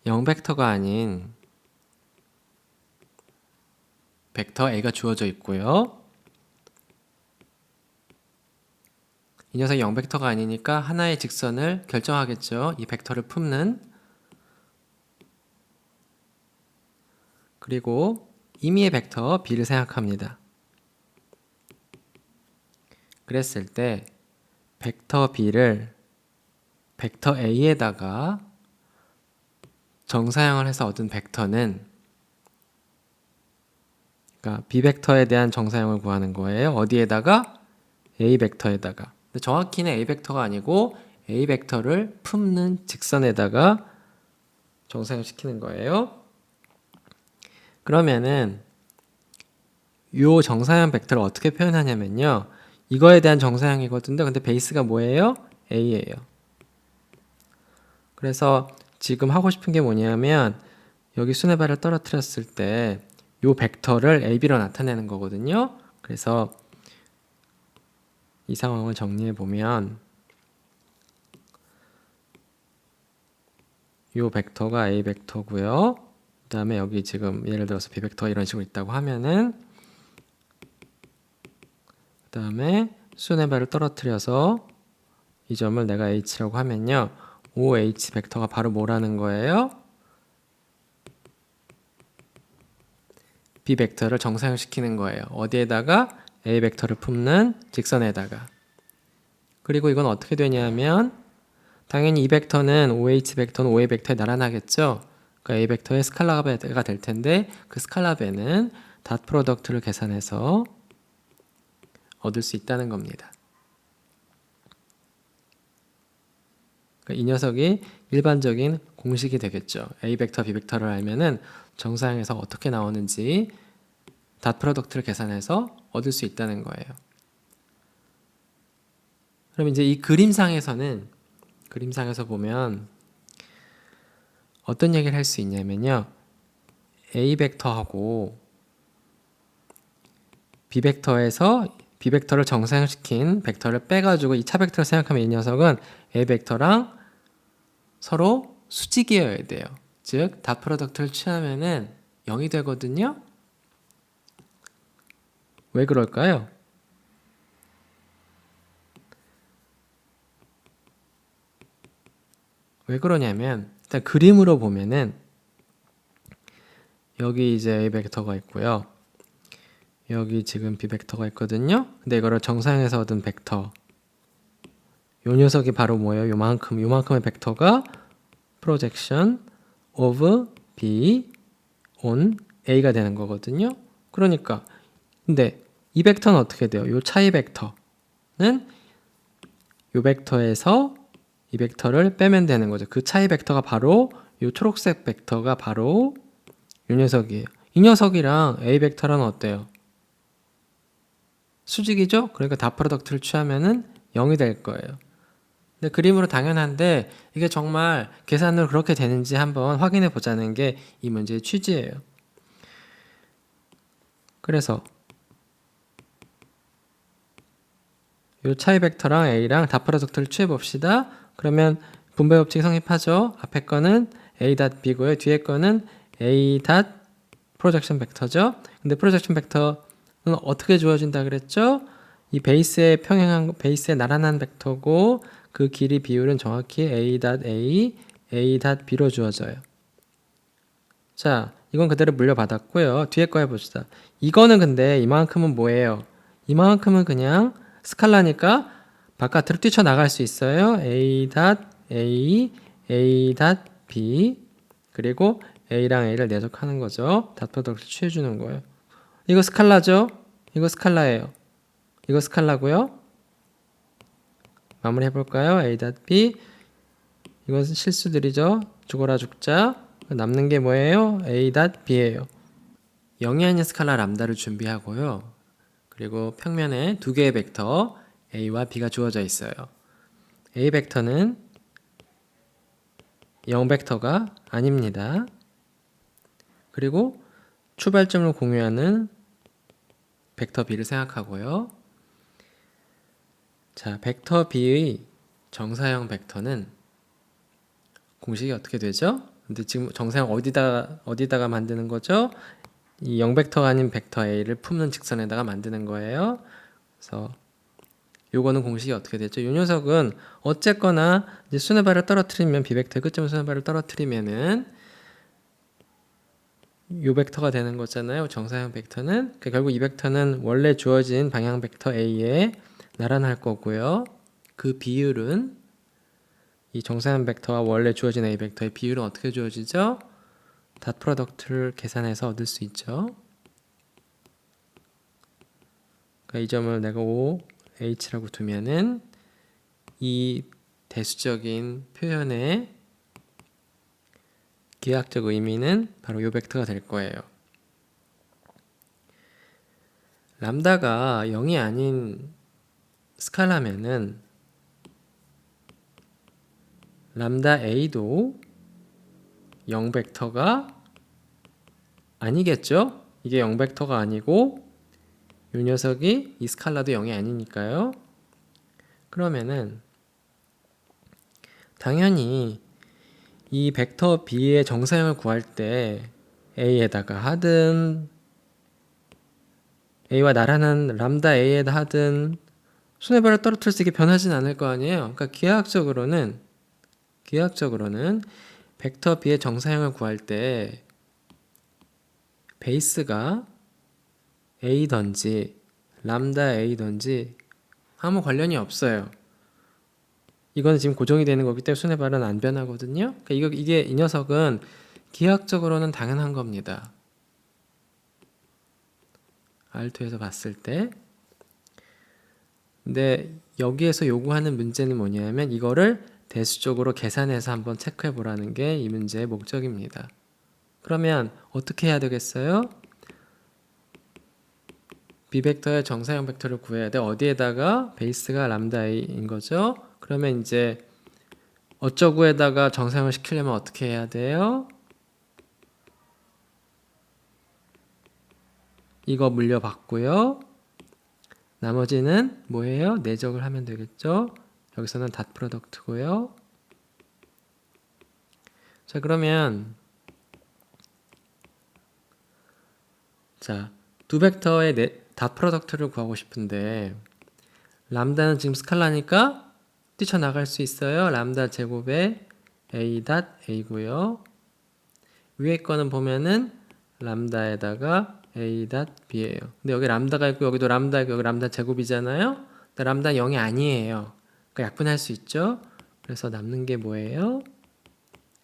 0벡터가 아닌 벡터 A가 주어져 있고요. 이 녀석이 0벡터가 아니니까 하나의 직선을 결정하겠죠. 이 벡터를 품는. 그리고 임의의 벡터 B를 생각합니다. 그랬을 때 벡터 B를 벡터 A에다가 정사형을 해서 얻은 벡터는, 그러니까 B 벡터에 대한 정사형을 구하는 거예요. 어디에다가? A 벡터에다가. 근데 정확히는 A 벡터가 아니고 A 벡터를 품는 직선에다가 정사형 시키는 거예요. 그러면은 이 정사형 벡터를 어떻게 표현하냐면요. 이거에 대한 정사형이거든요. 근데 베이스가 뭐예요? A예요. 그래서 지금 하고 싶은 게 뭐냐면 여기 수뇌발을 떨어뜨렸을 때 이 벡터를 AB로 나타내는 거거든요. 그래서 이 상황을 정리해 보면 이 벡터가 A 벡터고요. 그 다음에 여기 지금 예를 들어서 B 벡터가 이런 식으로 있다고 하면은, 그 다음에 수뇌발을 떨어뜨려서 이 점을 내가 H라고 하면요. OH 벡터가 바로 뭐라는 거예요? B 벡터를 정사형시키는 거예요. 어디에다가? A 벡터를 품는 직선에다가. 그리고 이건 어떻게 되냐면 당연히 이 벡터는 OH 벡터는 OA 벡터에 나란하겠죠. 그러니까 A 벡터의 스칼라가 될 텐데 그 스칼라 배는 닷 프로덕트를 계산해서 얻을 수 있다는 겁니다. 그러니까 이 녀석이 일반적인 공식이 되겠죠. A 벡터, B 벡터를 알면은 정사형에서 어떻게 나오는지 닷 프로덕트를 계산해서 얻을 수 있다는 거예요. 그럼 이제 이 그림상에서 보면 어떤 얘기를 할 수 있냐면요. A 벡터하고 B 벡터에서 B 벡터를 정사형시킨 벡터를 빼가지고 이 차 벡터를 생각하면 이 녀석은 A 벡터랑 서로 수직이어야 돼요. 즉, 닷 프로덕트를 취하면은 0이 되거든요. 왜 그럴까요? 왜 그러냐면 일단 그림으로 보면은 여기 이제 A 벡터가 있고요. 여기 지금 B 벡터가 있거든요. 근데 이거를 정사형에서 얻은 벡터, 요 녀석이 바로 뭐예요? 요만큼의 벡터가 projection of B on A가 되는 거거든요. 그러니까 근데 이 벡터는 어떻게 돼요? 요 차이 벡터는 요 벡터에서 이 벡터를 빼면 되는 거죠. 그 차이 벡터가 바로 요 초록색 벡터가 바로 요 녀석이에요. 이 녀석이랑 A 벡터랑 어때요? 수직이죠? 그러니까 닷 프로덕트를 취하면은 0이 될 거예요. 근데 그림으로 당연한데 이게 정말 계산으로 그렇게 되는지 한번 확인해 보자는 게 이 문제의 취지예요. 그래서 이 차이 벡터랑 A랑 닷 프로덕트를 취해 봅시다. 그러면 분배 법칙이 성립하죠. 앞에 거는 A 닷 B고요. 뒤에 거는 A 닷 프로젝션 벡터죠. 근데 프로젝션 벡터는 어떻게 주어진다 그랬죠? 이 베이스에 평행한 베이스에 나란한 벡터고 그 길이 비율은 정확히 A 닷 A, A 닷 B로 주어져요. 자, 이건 그대로 물려받았고요. 뒤에 거 해봅시다. 이거는 근데 이만큼은 뭐예요? 이만큼은 그냥 스칼라니까 바깥으로 뛰쳐나갈 수 있어요. A 닷 A, A 닷 B, 그리고 A랑 A를 내적하는 거죠. 닷 프로덕트 취해주는 거예요. 이거 스칼라죠? 이거 스칼라예요. 이거 스칼라고요. 마무리 해볼까요? A 닷 B. 이건 실수들이죠. 죽어라 죽자. 남는 게 뭐예요? A 닷 B예요. 0이 아닌 스칼라 람다를 준비하고요. 그리고 평면에 두 개의 벡터 A와 B가 주어져 있어요. A 벡터는 0 벡터가 아닙니다. 그리고 출발점을 공유하는 벡터 B를 생각하고요. 자, 벡터 B의 정사형 벡터는 공식이 어떻게 되죠? 근데 지금 정사형 어디다가 만드는 거죠? 이 0벡터가 아닌 벡터 A를 품는 직선에다가 만드는 거예요. 그래서 요거는 공식이 어떻게 되죠? 요 녀석은 어쨌거나 이제 수뇌발을 떨어뜨리면 비벡터의 끝점 수뇌발을 떨어뜨리면은 요 벡터가 되는 거잖아요. 정사형 벡터는. 그러니까 결국 이 벡터는 원래 주어진 방향 벡터 A에 나란할 거고요. 그 비율은 이 정사형 벡터와 원래 주어진 A 벡터의 비율은 어떻게 주어지죠? 닷 프로덕트를 계산해서 얻을 수 있죠. 그러니까 이 점을 내가 OH라고 두면은 이 대수적인 표현의 기하학적 의미는 바로 요 벡터가 될 거예요. 람다가 0이 아닌 스칼라면은 람다 A도 0 벡터가 아니겠죠? 이게 0 벡터가 아니고 요 녀석이 이 스칼라도 0이 아니니까요. 그러면은 당연히 이 벡터 B의 정사형을 구할 때 A에다가 하든 A와 나란한 람다 A에다 하든 수뇌발을 떨어뜨릴 수 있게 변하진 않을 거 아니에요. 그러니까 기하학적으로는 벡터 B의 정사형을 구할 때 베이스가 A든지 람다 A든지 아무 관련이 없어요. 이거는 지금 고정이 되는 거기 때문에 수뇌발은 안 변하거든요. 그러니까 이 녀석은 기하학적으로는 당연한 겁니다. R2에서 봤을 때. 근데 여기에서 요구하는 문제는 뭐냐면 이거를 대수적으로 계산해서 한번 체크해 보라는 게 이 문제의 목적입니다. 그러면 어떻게 해야 되겠어요? B벡터의 정사형 벡터를 구해야 돼. 어디에다가? 베이스가 람다 A인 거죠. 그러면 이제 어쩌구에다가 정사형을 시키려면 어떻게 해야 돼요? 이거 물려받고요. 나머지는 뭐예요? 내적을 하면 되겠죠. 여기서는 닷 프로덕트고요. 자, 그러면 자, 두 벡터의 닷 프로덕트를 구하고 싶은데 람다는 지금 스칼라니까 뛰쳐나갈 수 있어요. 람다 제곱에 A 닷 A고요. 위에 거는 보면은 람다에다가 A 닷 B예요. 근데 여기 람다가 있고 여기도 람다 있고 여기 람다 제곱이잖아요. 근데 람다 0이 아니에요. 그러니까 약분할 수 있죠. 그래서 남는 게 뭐예요?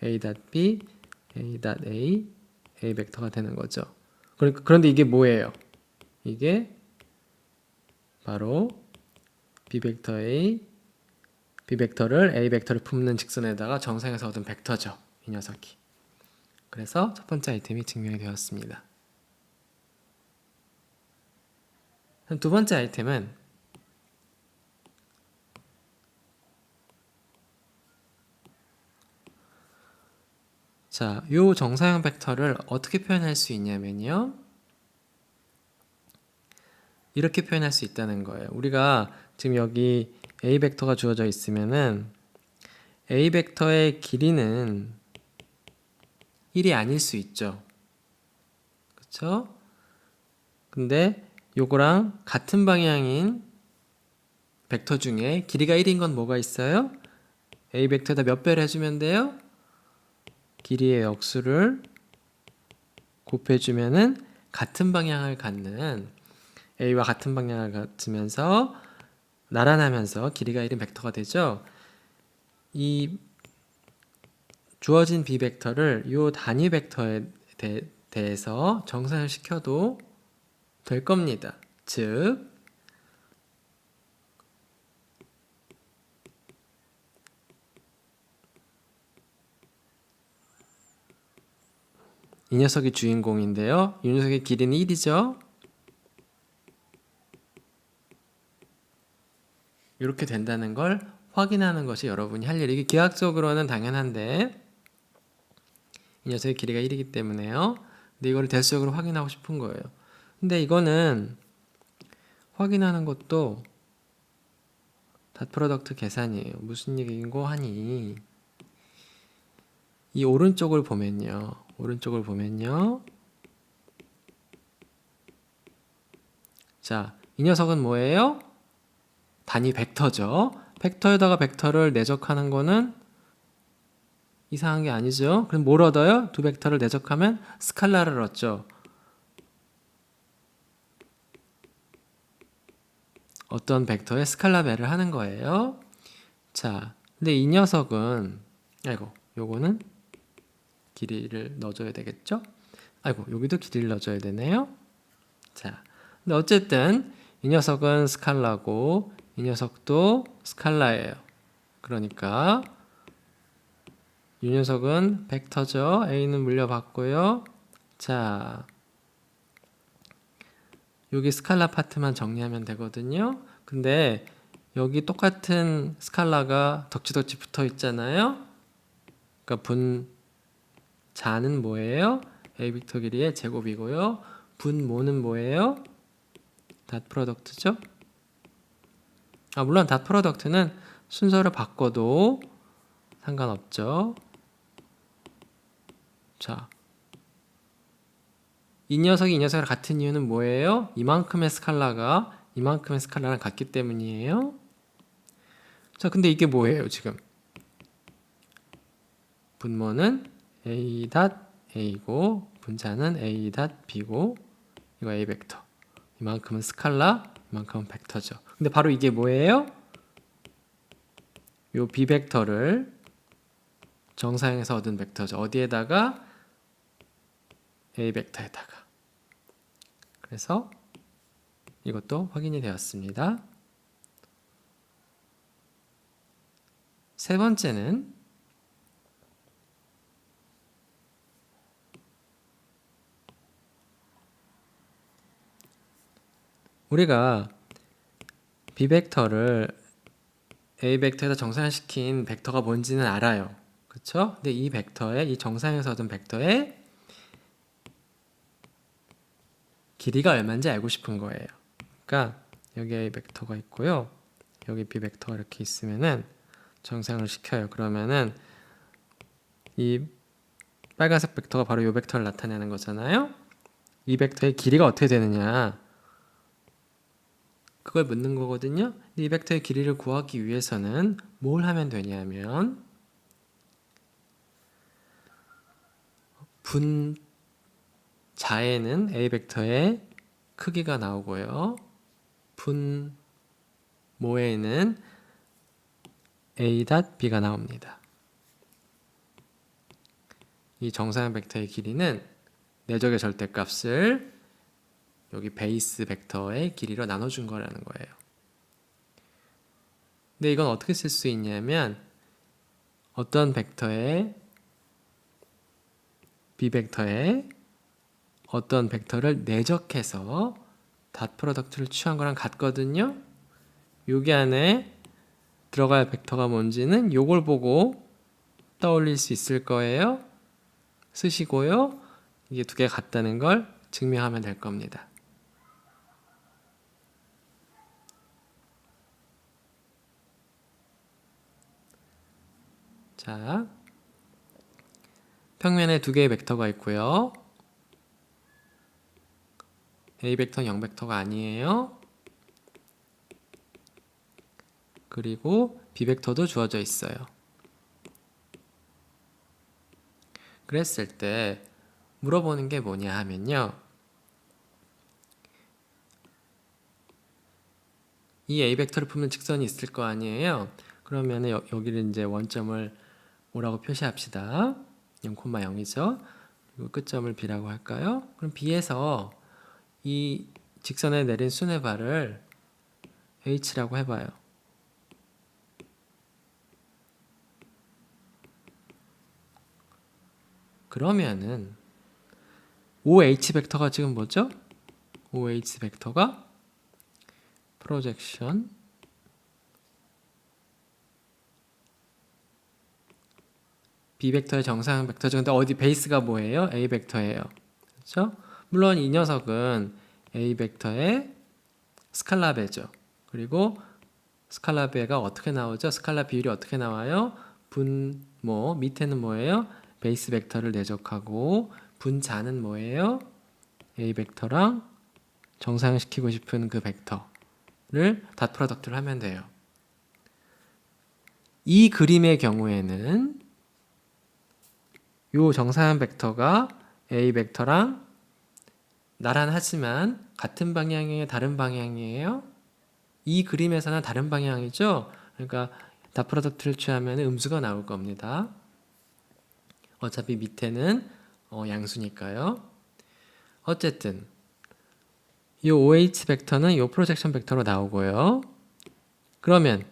A 닷 B, A 닷 A, A 벡터가 되는 거죠. 그런데 이게 뭐예요? 이게 바로 B 벡터 A, B 벡터를 A 벡터를 품는 직선에다가 정상에서 얻은 벡터죠. 이 녀석이. 그래서 첫 번째 아이템이 증명이 되었습니다. 두 번째 아이템은 자, 요 정사형 벡터를 어떻게 표현할 수 있냐면요. 이렇게 표현할 수 있다는 거예요. 우리가 지금 여기 A 벡터가 주어져 있으면은 A 벡터의 길이는 1이 아닐 수 있죠. 그쵸? 근데 요거랑 같은 방향인 벡터 중에 길이가 1인 건 뭐가 있어요? A 벡터에다 몇 배를 해주면 돼요? 길이의 역수를 곱해주면은 같은 방향을 갖는 A와 같은 방향을 갖으면서 나란하면서 길이가 1인 벡터가 되죠. 이 주어진 B 벡터를 이 단위 벡터에 대해서 정산을 시켜도 될 겁니다. 즉 이 녀석이 주인공인데요. 이 녀석의 길이는 1이죠. 이렇게 된다는 걸 확인하는 것이 여러분이 할 일. 이게 기하학적으로는 당연한데 이 녀석의 길이가 1이기 때문에요. 근데 이거를 대수적으로 확인하고 싶은 거예요. 근데 이거는 확인하는 것도 닷 프로덕트 계산이에요. 무슨 얘기인고 하니 이 오른쪽을 보면요. 자, 이 녀석은 뭐예요? 단위 벡터죠. 벡터에다가 벡터를 내적하는 거는 이상한 게 아니죠. 그럼 뭘 얻어요? 두 벡터를 내적하면 스칼라를 얻죠. 어떤 벡터에 스칼라 배를 하는 거예요. 자, 근데 이 녀석은 요거는 길이를 넣어줘야 되겠죠? 여기도 길이를 넣어줘야 되네요. 자, 근데 어쨌든 이 녀석은 스칼라고 이 녀석도 스칼라예요. 그러니까 이 녀석은 벡터죠. A는 물려받고요. 자, 여기 스칼라 파트만 정리하면 되거든요. 근데 여기 똑같은 스칼라가 덕지덕지 붙어 있잖아요. 그러니까 분자는 뭐예요? A 벡터 길이의 제곱이고요. 분모는 뭐예요? 닷 프로덕트죠. 물론 닷 프로덕트는 순서를 바꿔도 상관없죠. 자, 이 녀석이 이 녀석이랑 같은 이유는 뭐예요? 이만큼의 스칼라랑 같기 때문이에요. 자, 근데 이게 뭐예요, 지금? 분모는 A 닷 A고 분자는 A 닷 B고 이거 A 벡터. 이만큼은 스칼라, 이만큼은 벡터죠. 근데 바로 이게 뭐예요? 요 B 벡터를 정사형에서 얻은 벡터죠. 어디에다가? A 벡터에다가. 그래서 이것도 확인이 되었습니다. 세 번째는 우리가 B 벡터를 A 벡터에다 정사형시킨 벡터가 뭔지는 알아요. 그렇죠? 근데 이 벡터에 이 정사형에서 얻은 벡터의 길이가 얼마인지 알고 싶은 거예요. 그러니까 여기 A 벡터가 있고요. 여기 B 벡터가 이렇게 있으면은 정사형을 시켜요. 그러면은 이 빨간색 벡터가 바로 이 벡터를 나타내는 거잖아요. 이 벡터의 길이가 어떻게 되느냐? 그걸 묻는 거거든요. 이 벡터의 길이를 구하기 위해서는 뭘 하면 되냐면 분자에는 A 벡터의 크기가 나오고요. 분모에는 A 닷 B가 나옵니다. 이 정사형 벡터의 길이는 내적의 절대값을 여기 베이스 벡터의 길이로 나눠준 거라는 거예요. 근데 이건 어떻게 쓸 수 있냐면 어떤 벡터의 B 벡터에 어떤 벡터를 내적해서 닷 프로덕트를 취한 거랑 같거든요. 여기 안에 들어갈 벡터가 뭔지는 요걸 보고 떠올릴 수 있을 거예요. 쓰시고요. 이게 두 개가 같다는 걸 증명하면 될 겁니다. 자, 평면에 두 개의 벡터가 있고요. A 벡터는 0 벡터가 아니에요. 그리고 B 벡터도 주어져 있어요. 그랬을 때 물어보는 게 뭐냐 하면요. 이 A 벡터를 풀면 직선이 있을 거 아니에요. 그러면 여기를 이제 원점을 O라고 표시합시다. 0,0이죠. 그리고 끝점을 B라고 할까요? 그럼 B에서 이 직선에 내린 수뇌발을 H라고 해봐요. 그러면은 OH 벡터가 지금 뭐죠? OH 벡터가 프로젝션 B 벡터의 정사형 벡터죠. 근데 어디 베이스가 뭐예요? A 벡터예요. 그렇죠? 물론 이 녀석은 A 벡터의 스칼라 배죠. 그리고 스칼라 배가 어떻게 나오죠? 스칼라 비율이 어떻게 나와요? 분모 밑에는 뭐예요? 베이스 벡터를 내적하고 분자는 뭐예요? A 벡터랑 정사형시키고 싶은 그 벡터를 닷 프로덕트를 하면 돼요. 이 그림의 경우에는 요 정사형 벡터가 A 벡터랑 나란하지만 같은 방향이에요? 다른 방향이에요? 이 그림에서는 다른 방향이죠? 그러니까 닷 프로덕트를 취하면 음수가 나올 겁니다. 어차피 밑에는 양수니까요. 어쨌든 이 OH 벡터는 이 프로젝션 벡터로 나오고요. 그러면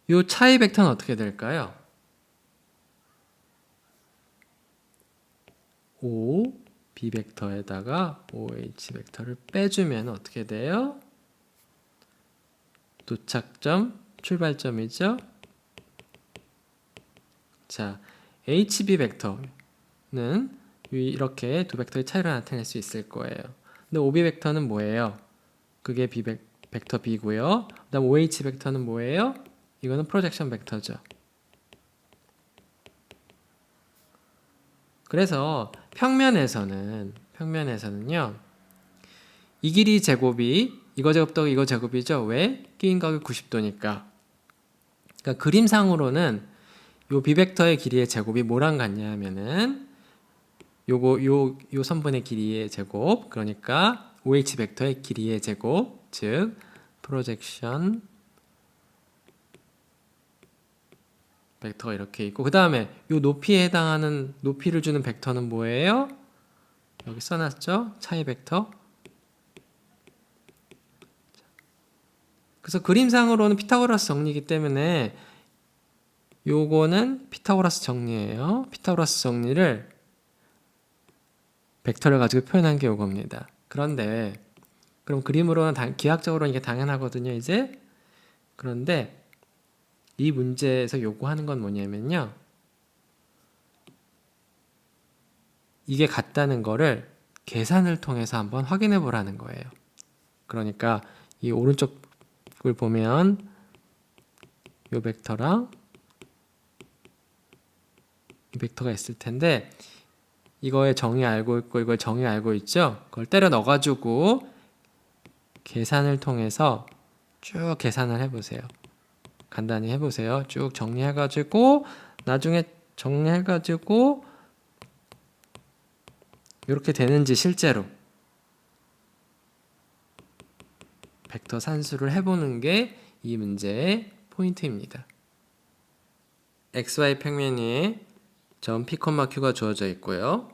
이 차이 벡터는 어떻게 될까요? O, B 벡터에다가 OH 벡터를 빼주면 어떻게 돼요? 도착점, 출발점이죠. 자, HB 벡터는 이렇게 두 벡터의 차이를 나타낼 수 있을 거예요. 근데 OB 벡터는 뭐예요? 그게 벡터 B고요. 그다음 OH 벡터는 뭐예요? 이거는 프로젝션 벡터죠. 그래서 평면에서는요. 이 길이 제곱이 이거 제곱 더하기 이거 제곱이죠. 왜? 끼인 각이 90도니까. 그러니까 그림상으로는 요 비벡터의 길이의 제곱이 뭐랑 같냐 하면은 요 선분의 길이의 제곱, 그러니까 OH 벡터의 길이의 제곱, 즉 프로젝션 벡터가 이렇게 있고, 그 다음에 요 높이에 해당하는 높이를 주는 벡터는 뭐예요? 여기 써놨죠? 차이 벡터. 그래서 그림상으로는 피타고라스 정리이기 때문에 요거는 피타고라스 정리예요. 피타고라스 정리를 벡터를 가지고 표현한 게 요겁니다. 그런데 그럼 그림으로는 기하학적으로는 이게 당연하거든요, 이제. 그런데 이 문제에서 요구하는 건 뭐냐면요. 이게 같다는 거를 계산을 통해서 한번 확인해 보라는 거예요. 그러니까 이 오른쪽을 보면 요 벡터랑 이 벡터가 있을 텐데 이거의 정의 알고 있고 이걸 정의 알고 있죠? 그걸 때려 넣어가지고 계산을 통해서 쭉 계산을 해보세요. 간단히 해보세요. 쭉 정리해가지고 나중에 정리해가지고 이렇게 되는지 실제로 벡터 산수를 해보는 게 이 문제의 포인트입니다. XY 평면 위에 점 P, Q가 주어져 있고요.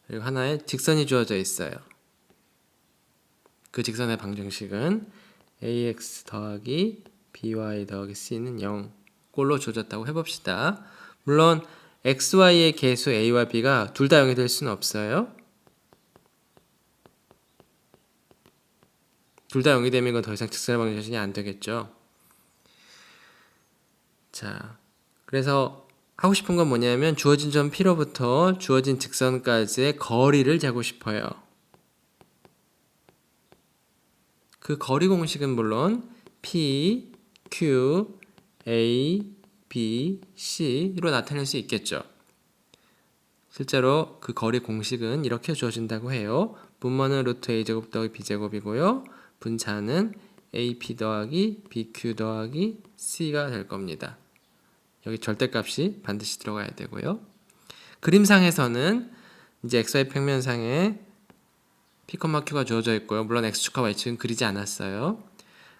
그리고 하나의 직선이 주어져 있어요. 그 직선의 방정식은 AX 더하기 BY 더하기 C는 0 꼴로 주어졌다고 해봅시다. 물론 XY의 개수 A와 B가 둘 다 0이 될 수는 없어요. 둘 다 0이 되면 이건 더 이상 직선의 방정식이 안 되겠죠. 자, 그래서 하고 싶은 건 뭐냐면 주어진 점 P로부터 주어진 직선까지의 거리를 재고 싶어요. 그 거리 공식은 물론 P, Q, A, B, C로 나타낼 수 있겠죠. 실제로 그 거리 공식은 이렇게 주어진다고 해요. 분모는 루트 A제곱 더하기 B제곱이고요. 분자는 AP 더하기 BQ 더하기 C가 될 겁니다. 여기 절대값이 반드시 들어가야 되고요. 그림상에서는 이제 XY 평면상에 P, Q가 주어져 있고요. 물론 X축과 Y축은 그리지 않았어요.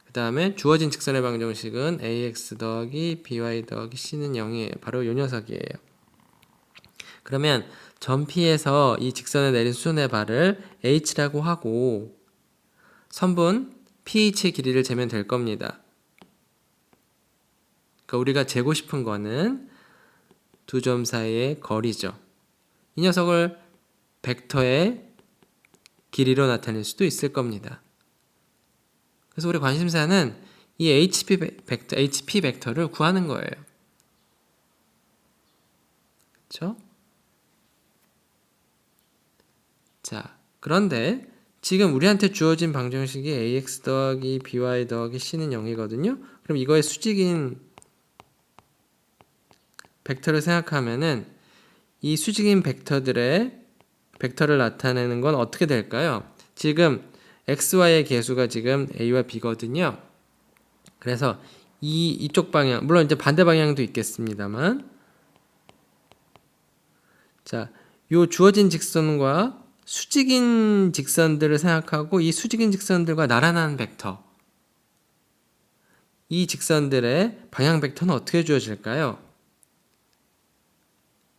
그 다음에 주어진 직선의 방정식은 AX 더하기 BY 더하기 C는 0이에요. 바로 이 녀석이에요. 그러면 점 P에서 이 직선에 내린 수준의 발을 H라고 하고 선분 PH의 길이를 재면 될 겁니다. 그러니까 우리가 재고 싶은 거는 두 점 사이의 거리죠. 이 녀석을 벡터의 길이로 나타낼 수도 있을 겁니다. 그래서 우리 관심사는 이 HP 벡터를 구하는 거예요. 그렇죠? 자, 그런데 지금 우리한테 주어진 방정식이 AX 더하기 BY 더하기 C는 0이거든요. 그럼 이거의 수직인 벡터를 생각하면은 이 수직인 벡터들의 벡터를 나타내는 건 어떻게 될까요? 지금 xy의 개수가 지금 a와 b거든요. 그래서 이쪽 방향, 물론 이제 반대 방향도 있겠습니다만, 자, 요 주어진 직선과 수직인 직선들을 생각하고 이 수직인 직선들과 나란한 벡터, 이 직선들의 방향 벡터는 어떻게 주어질까요?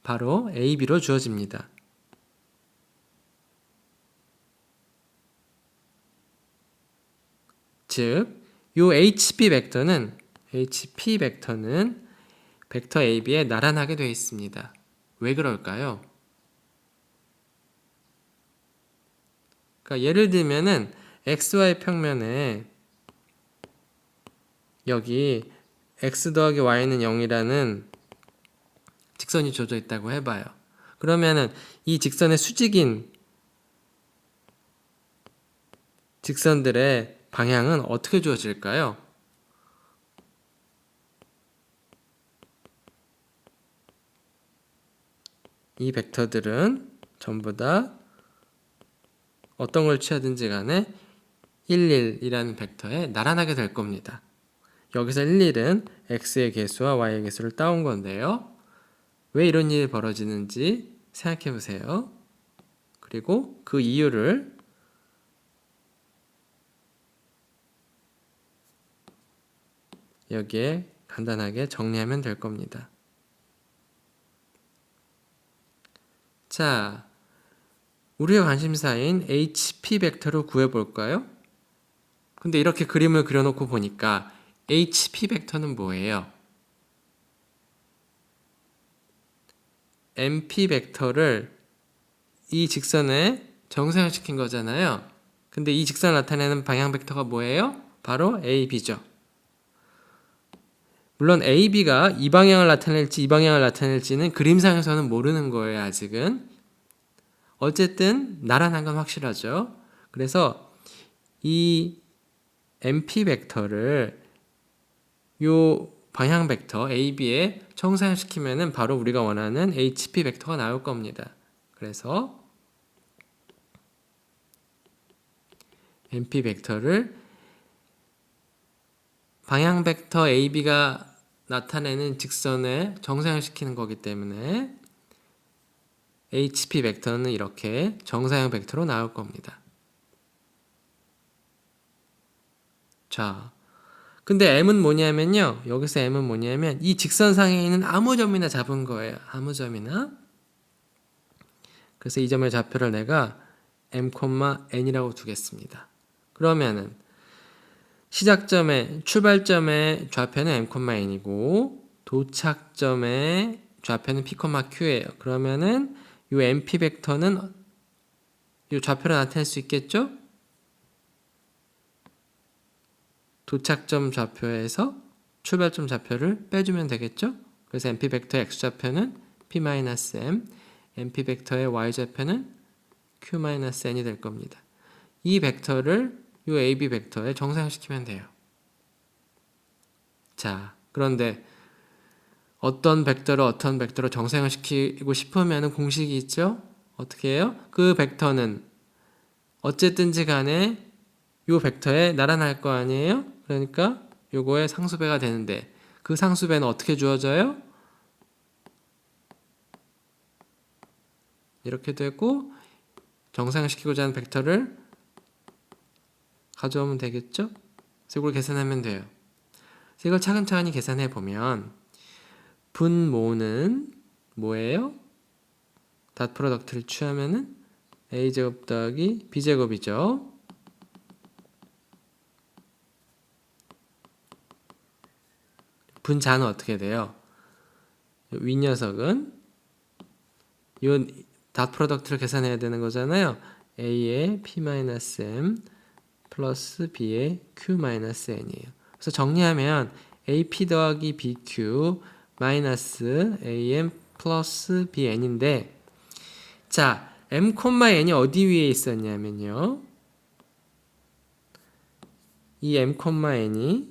바로 A, B로 주어집니다. 즉, 요 HP 벡터는 벡터 AB에 나란하게 되어 있습니다. 왜 그럴까요? 그러니까 예를 들면은 XY 평면에 여기 x 더하기 y는 0이라는 직선이 주어져 있다고 해봐요. 그러면은 이 직선의 수직인 직선들의 방향은 어떻게 주어질까요? 이 벡터들은 전부 다 어떤 걸 취하든지 간에 11이라는 벡터에 나란하게 될 겁니다. 여기서 11은 x의 개수와 y의 개수를 따온 건데요. 왜 이런 일이 벌어지는지 생각해 보세요. 그리고 그 이유를 여기에 간단하게 정리하면 될 겁니다. 자, 우리의 관심사인 HP 벡터를 구해볼까요? 근데 이렇게 그림을 그려놓고 보니까 HP 벡터는 뭐예요? MP 벡터를 이 직선에 정사시킨 거잖아요. 근데 이 직선을 나타내는 방향 벡터가 뭐예요? 바로 AB죠. 물론 AB가 이 방향을 나타낼지 이 방향을 나타낼지는 그림상에서는 모르는 거예요, 아직은. 어쨌든 나란한 건 확실하죠. 그래서 이 MP 벡터를 요 방향 벡터 AB에 청산시키면은 바로 우리가 원하는 HP 벡터가 나올 겁니다. 그래서 MP 벡터를 방향 벡터 AB가 나타내는 직선에 정사형시키는 거기 때문에 HP 벡터는 이렇게 정사형 벡터로 나올 겁니다. 자, 근데 M은 뭐냐면요. 여기서 M은 뭐냐면 이 직선상에 있는 아무 점이나 잡은 거예요. 아무 점이나. 그래서 이 점의 좌표를 내가 M,N이라고 두겠습니다. 그러면은 시작점의 출발점의 좌표는 M,N이고 도착점의 좌표는 P,Q예요. 그러면은 이 MP 벡터는 이 좌표를 나타낼 수 있겠죠? 도착점 좌표에서 출발점 좌표를 빼주면 되겠죠? 그래서 MP 벡터의 X좌표는 P-M, MP 벡터의 Y좌표는 Q-N이 될 겁니다. 이 벡터를 이 AB 벡터에 정사형시키면 돼요. 자, 그런데 어떤 벡터로 정사형시키고 싶으면 공식이 있죠? 어떻게 해요? 그 벡터는 어쨌든지 간에 이 벡터에 나란할 거 아니에요? 그러니까 요거의 상수배가 되는데 그 상수배는 어떻게 주어져요? 이렇게 되고 정상시키고자 하는 벡터를 가져오면 되겠죠? 그래서 이걸 계산하면 돼요. 그래서 이걸 차근차근히 계산해 보면 분모는 뭐예요? 닷 프로덕트를 취하면은 a제곱 더하기 b제곱이죠. 분자는 어떻게 돼요? 위 녀석은 이 닷 프로덕트를 계산해야 되는 거잖아요. a의 p-m 플러스 b의 q-n이에요. 그래서 정리하면 ap 더하기 bq 마이너스 am 플러스 bn인데 자, m,n이 어디 위에 있었냐면요. 이 m,n이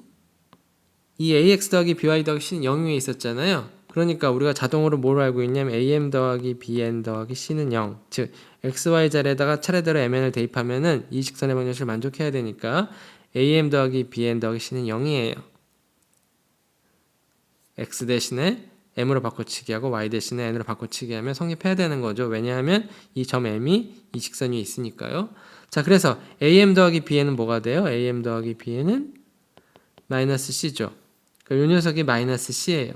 이 ax 더하기 by 더하기 c는 0 위에 있었잖아요. 그러니까 우리가 자동으로 뭘 알고 있냐면 am 더하기 bn 더하기 c는 0. 즉 xy 자리에다가 차례대로 mn을 대입하면은 이 직선의 방정식을 만족해야 되니까 am 더하기 bn 더하기 c는 0이에요. x 대신에 m으로 바꿔치기 하고 y 대신에 n으로 바꿔치기 하면 성립해야 되는 거죠. 왜냐하면 이 점 m이 이 직선 위에 있으니까요. 자, 그래서 am 더하기 bn은 뭐가 돼요? am 더하기 bn은 마이너스 c죠. 그러니까 이 녀석이 마이너스 c예요.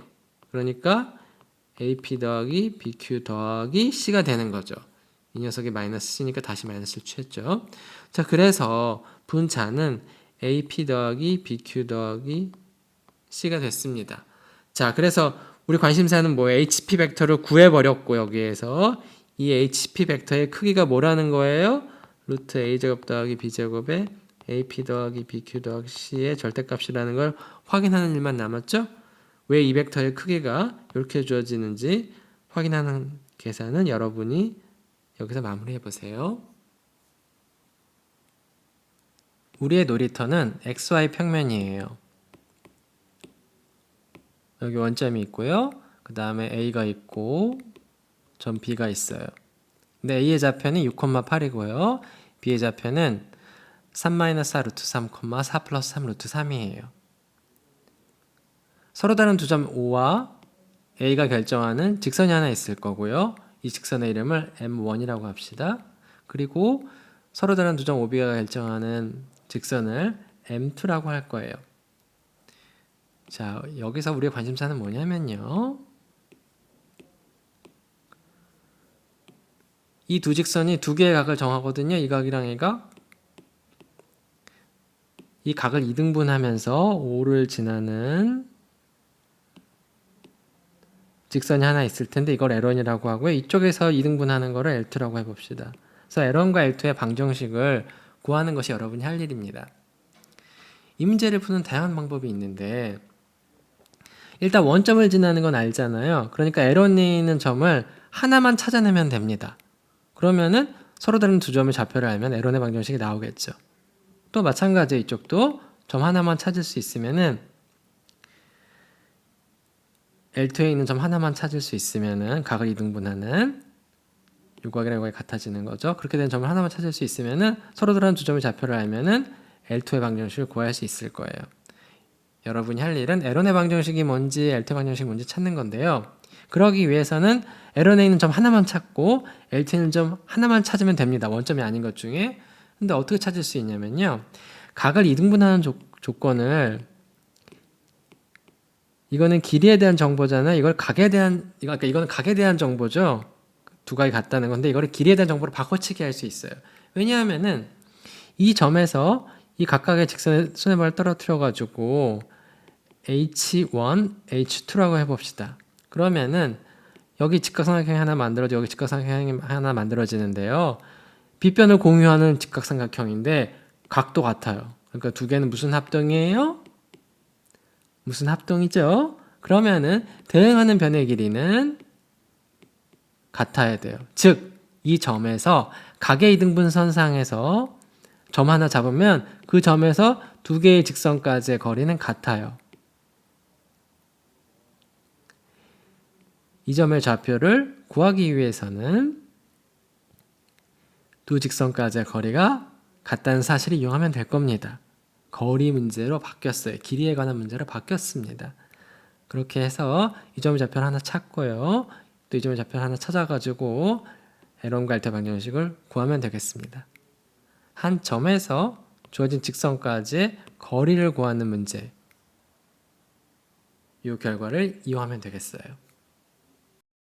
그러니까 AP 더하기 BQ 더하기 C가 되는 거죠. 이 녀석이 마이너스 C니까 다시 마이너스를 취했죠. 자, 그래서 분자는 AP 더하기 BQ 더하기 C가 됐습니다. 자, 그래서 우리 관심사는 뭐 HP 벡터를 구해버렸고 여기에서 이 HP 벡터의 크기가 뭐라는 거예요? 루트 A제곱 더하기 B제곱에 AP 더하기 BQ 더하기 C의 절대값이라는 걸 확인하는 일만 남았죠? 왜 이 벡터의 크기가 이렇게 주어지는지 확인하는 계산은 여러분이 여기서 마무리해 보세요. 우리의 놀이터는 XY 평면이에요. 여기 원점이 있고요. 그 다음에 A가 있고 점 B가 있어요. 근데 A의 좌표는 6,8이고요. B의 좌표는 3-4 루트 3, 4 플러스 3 루트 3이에요. 서로 다른 두 점 O와 A가 결정하는 직선이 하나 있을 거고요. 이 직선의 이름을 M1이라고 합시다. 그리고 서로 다른 두 점 OB가 결정하는 직선을 M2라고 할 거예요. 자, 여기서 우리의 관심사는 뭐냐면요. 이 두 직선이 두 개의 각을 정하거든요. 이 각이랑 이 각. 이 각을 2등분하면서 O를 지나는 직선이 하나 있을 텐데 이걸 L1이라고 하고요. 이쪽에서 2등분하는 거를 L2라고 해봅시다. 그래서 L1과 L2의 방정식을 구하는 것이 여러분이 할 일입니다. 이 문제를 푸는 다양한 방법이 있는데 일단 원점을 지나는 건 알잖아요. 그러니까 L1에 있는 점을 하나만 찾아내면 됩니다. 그러면은 서로 다른 두 점의 좌표를 알면 L1의 방정식이 나오겠죠. 또 마찬가지로 이쪽도 점 하나만 찾을 수 있으면은 L2에 있는 점 하나만 찾을 수 있으면은 각을 2등분하는 요 각이랑 요 각이 같아지는 거죠. 그렇게 된 점을 하나만 찾을 수 있으면은 서로 다른 두 점의 좌표를 알면은 L2의 방정식을 구할 수 있을 거예요. 여러분이 할 일은 L1의 방정식이 뭔지 L2의 방정식이 뭔지 찾는 건데요. 그러기 위해서는 L1에 있는 점 하나만 찾고 L2에 있는 점 하나만 찾으면 됩니다. 원점이 아닌 것 중에. 근데 어떻게 찾을 수 있냐면요. 각을 2등분하는 조건을 이거는 길이에 대한 정보잖아요. 이거는 각에 대한 정보죠. 두 각이 같다는 건데 이거를 길이에 대한 정보로 바꿔치기 할 수 있어요. 왜냐하면은 이 점에서 이 각각의 직선의 수뇌발을 떨어뜨려 가지고 H1, H2라고 해봅시다. 그러면은 여기 직각삼각형이 하나 만들어지고 여기 직각삼각형이 하나 만들어지는데요. 빗변을 공유하는 직각삼각형인데 각도 같아요. 그러니까 두 개는 무슨 합동이에요? 무슨 합동이죠? 그러면은 대응하는 변의 길이는 같아야 돼요. 즉, 이 점에서 각의 이등분선상에서 점 하나 잡으면 그 점에서 두 개의 직선까지의 거리는 같아요. 이 점의 좌표를 구하기 위해서는 두 직선까지의 거리가 같다는 사실을 이용하면 될 겁니다. 거리 문제로 바뀌었어요. 길이에 관한 문제로 바뀌었습니다. 그렇게 해서 이 점의 좌표를 하나 찾고요. 또 이 점의 좌표를 하나 찾아가지고 L1과 L2 방정식을 구하면 되겠습니다. 한 점에서 주어진 직선까지의 거리를 구하는 문제. 이 결과를 이용하면 되겠어요.